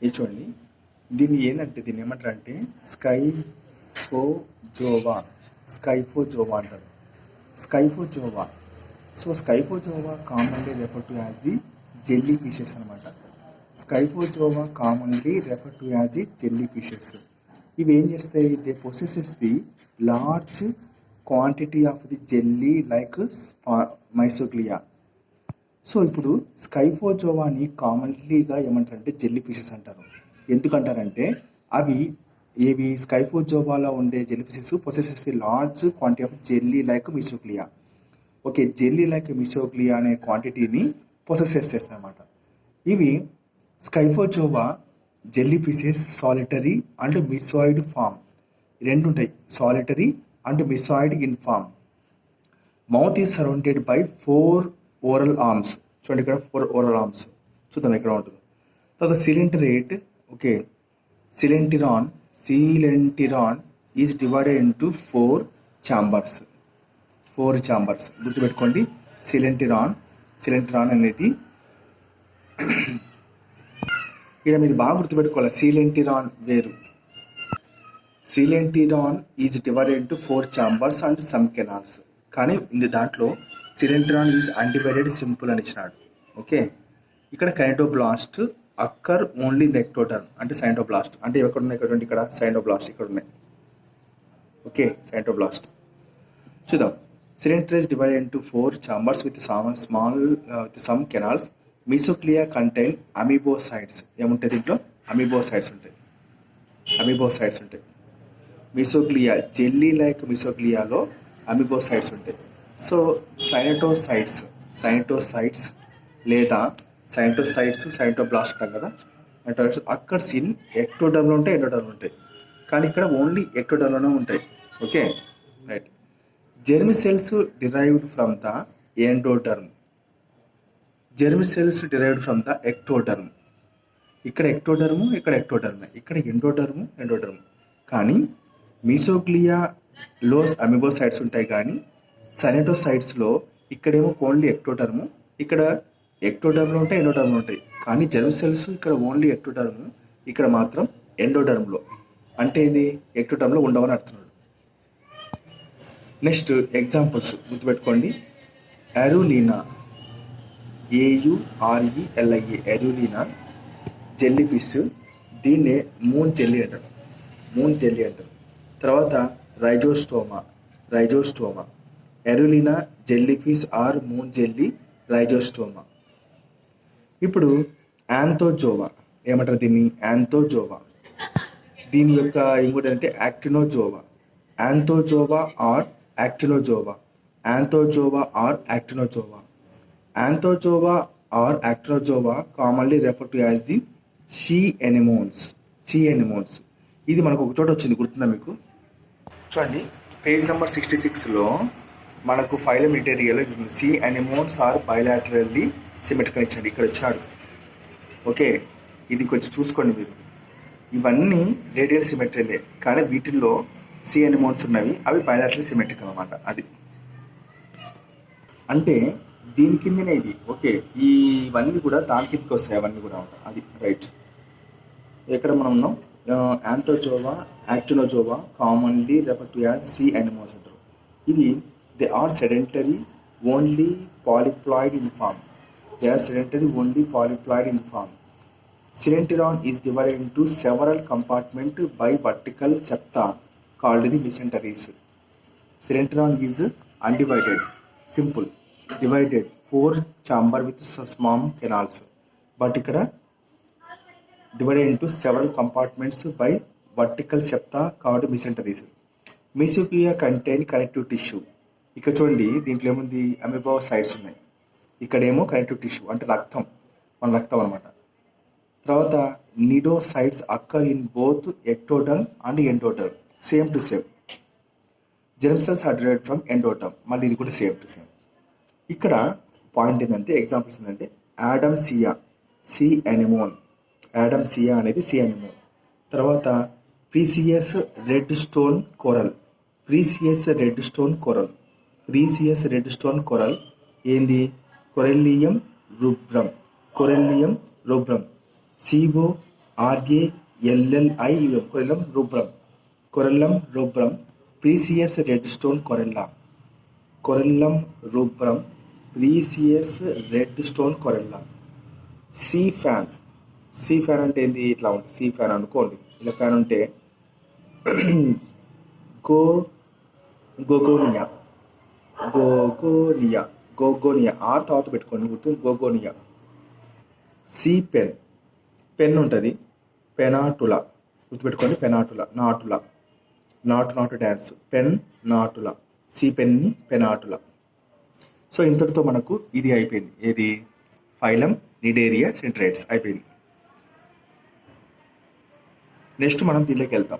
ఇది చూడండి, దీన్ని ఏమంటారు అంటే స్కైఫోజోవా అంటారు. Scyphozoa. So scyphozoa commonly refer to as the jelly fishes అనమాట. Scyphozoa commonly refer to as the jelly fishes. ఇవి ఏం చేస్తాయి? They possesses the large quantity of the jelly like mesogloea. So ఇప్పుడు స్కైఫోజోవాని కామన్లీగా ఏమంటారంటే జెల్లీ ఫిషెస్ అంటారు. ఎందుకంటారంటే ఏవి స్కైఫోజోవాలో ఉండే jelly fishes possesses the large quantity of jelly like mesogloea. Okay, jelly like mesogloea అనే క్వాంటిటీని పొసెస్ చేస్తాయి అన్నమాట. ఇవి scyphozoa jelly fishes solitary and medusoid form రెండు ఉంటాయి. Solitary and medusoid in form. Mouth is surrounded by 4 oral arms. చూడండి ఇక్కడ 4 oral arms. చూద్దాం ఎక్కడ ఉంటుంది. తర్వాత coelenterate. Okay, coelenteron is divided into 4 chambers. 4 chambers గుర్తుపెట్టుకోండి. సిలెంటిరాన్ అనేది ఇక్కడ మీరు బాగా గుర్తుపెట్టుకోవాలి. సిలెంటిరాన్ వేరు. Coelenteron is divided into 4 chambers and some canals. కానీ దాంట్లో సిలెంటిరాన్ ఈజ్ అన్డివైడెడ్ సింపుల్ అని ఇచ్చినాడు. ఓకే, ఇక్కడ కైనటోబ్లాస్ట్ అక్కర్ ఓన్లీ ఇన్ ద ఎక్టోడర్మ్. అంటే సైనటోబ్లాస్ట్ అంటే ఎక్కడ ఉన్నాయి? ఇక్కడ సైనటోబ్లాస్ట్ ఇక్కడ ఉన్నాయి. ఓకే, సైనటోబ్లాస్ట్ చూద్దాం. Cylinder is divided into 4 chambers with some canals. Mesogloea contain amoebocytes. ఏముంటాయి దీంట్లో? అమీబోసైడ్స్ ఉంటాయి. మిసోగ్లియా జెల్లీ లైక్ మిసోగ్లియాలో అమీబోసైడ్స్ ఉంటాయి. సో సైనటోసైడ్స్ లేదా సైనటోబ్లాస్ట్ అంటాం కదా. అక్కర్స్ ఇన్ ఎక్టోడర్మ్లో ఉంటాయి, ఎండోడర్మ్లో ఉంటాయి. కానీ ఇక్కడ ఓన్లీ ఎక్టోడర్మ్లోనే ఉంటాయి. Okay, right. Germ cells derived from the endoderm. Ectoderm. ఇక్కడ ఎక్టోడర్మ్, ఇక్కడ ఎండోడర్మ్. కానీ మీసోగ్లియాలో అమీబోసైడ్స్ ఉంటాయి. కానీ సైనటోసైడ్స్లో ఇక్కడేమో ఓన్లీ ఎక్టోడర్మ్, ఇక్కడ ఎక్టోడర్మ్లో ఉంటాయి, ఎండోడర్మ్లో ఉంటాయి. కానీ జెర్మ్ సెల్స్ ఇక్కడ ఓన్లీ ఎక్టోడర్మ్, ఇక్కడ మాత్రం ఎండోడర్మ్లో. అంటే ఇది ఎక్టోడర్మ్లో ఉండవని అర్థం. నెక్స్ట్ ఎగ్జాంపుల్స్ గుర్తుపెట్టుకోండి. ఎరులీనా, AURELIA, ఎరులీనా జెల్లీ ఫిష్. దీన్నే మూన్ జెల్లీ అంటారు. తర్వాత రైజోస్టోమా. ఎరులీనా jelly fish are moon jelly రైజోస్టోమా. ఇప్పుడు యాంథోజోవా ఏమంటారు? దీన్ని యాంథోజోవా. దీని యొక్క ఇంకోటి అంటే యాక్టినోజోవా. యాంథోజోవా are యాక్టినోజోవా. Commonly refer to as the sea anemones. ఇది మనకు ఒక చోట వచ్చింది, గుర్తుందా మీకు? చూడండి, పేజ్ నెంబర్ 66లో మనకు phylum material sea anemones are bilaterally symmetrical ఇచ్చాడు. ఇక్కడ వచ్చాడు. ఓకే, ఇది కొంచెం చూసుకోండి మీరు. ఇవన్నీ రేడియల్ సిమెట్రీలే, కానీ వీటిల్లో సీ ఎనిమోన్స్ ఉన్నవి, అవి బైలాటరల్ సిమెట్రికల్ అన్నమాట. అది అంటే దీని కిందనే ఇది. ఓకే, ఇవన్నీ కూడా దాని కిందకి వస్తాయి, అవన్నీ కూడా ఉంటాయి. అది రైట్. ఎక్కడ మనం ఉన్నాం? Anthozoa, actinozoa commonly refer to as sea anemones అంటారు. ఇవి they are sedentary only polyploid in form. Coelenteron is divided into several compartments by vertical septa called the mesenteries. Coelenteron is undivided, simple, divided 4 chamber with small canals. But ikkada divided into several compartments by vertical septa called mesenteries. Mesoglea contain connective tissue. ఇక్కడ చూడండి, దీంట్లో ఏముంది? అమీబోసైడ్స్ ఉన్నాయి. ఇక్కడేమో connective tissue అంటే రక్తం అనమాట. తర్వాత cnidocytes occur in both ectoderm and endoderm. Same to same. Germ cells are derived from endoderm. మళ్ళీ ఇది కూడా సేమ్ టు సేమ్. ఇక్కడ పాయింట్ ఏంటంటే, ఎగ్జాంపుల్స్ ఏంటంటే యాడమ్సియా సీ ఎనిమోన్. యాడమ్సియా అనేది సీ ఎనిమోన్. తర్వాత ప్రీసియస్ రెడ్ స్టోన్ కోరల్. ఏంది? Corallium rubrum. సిబో RALLIUM, corallium rubrum. Corallium rubrum, precious red stone coral. Corallium rubrum, precious red stone coral. Sea fan. Sea fan అంటే ఏంది? ఇట్లా ఉంటుంది see fan అనుకోండి. ఇలా ఫ్యాన్ ఉంటే గో గోగోనియా. గోగోనియా. గోగోనియా ఆర్ తర్వాత పెట్టుకోండి గుర్తు. గోగోనియా. See pen. పెన్ ఉంటుంది. పెనాటుల గుర్తుపెట్టుకోండి. పెనాటుల. నాటుల. నాటు డ్యాన్స్. పెన్ నాటుల. సీ పెన్ని పెనాటుల. సో ఇంతటితో మనకు ఇది అయిపోయింది. ఏది? ఫైలం నిడేరియా సెంట్రైడ్స్ అయిపోయింది. నెక్స్ట్ మనం దీనిలోకి వెళ్తాం.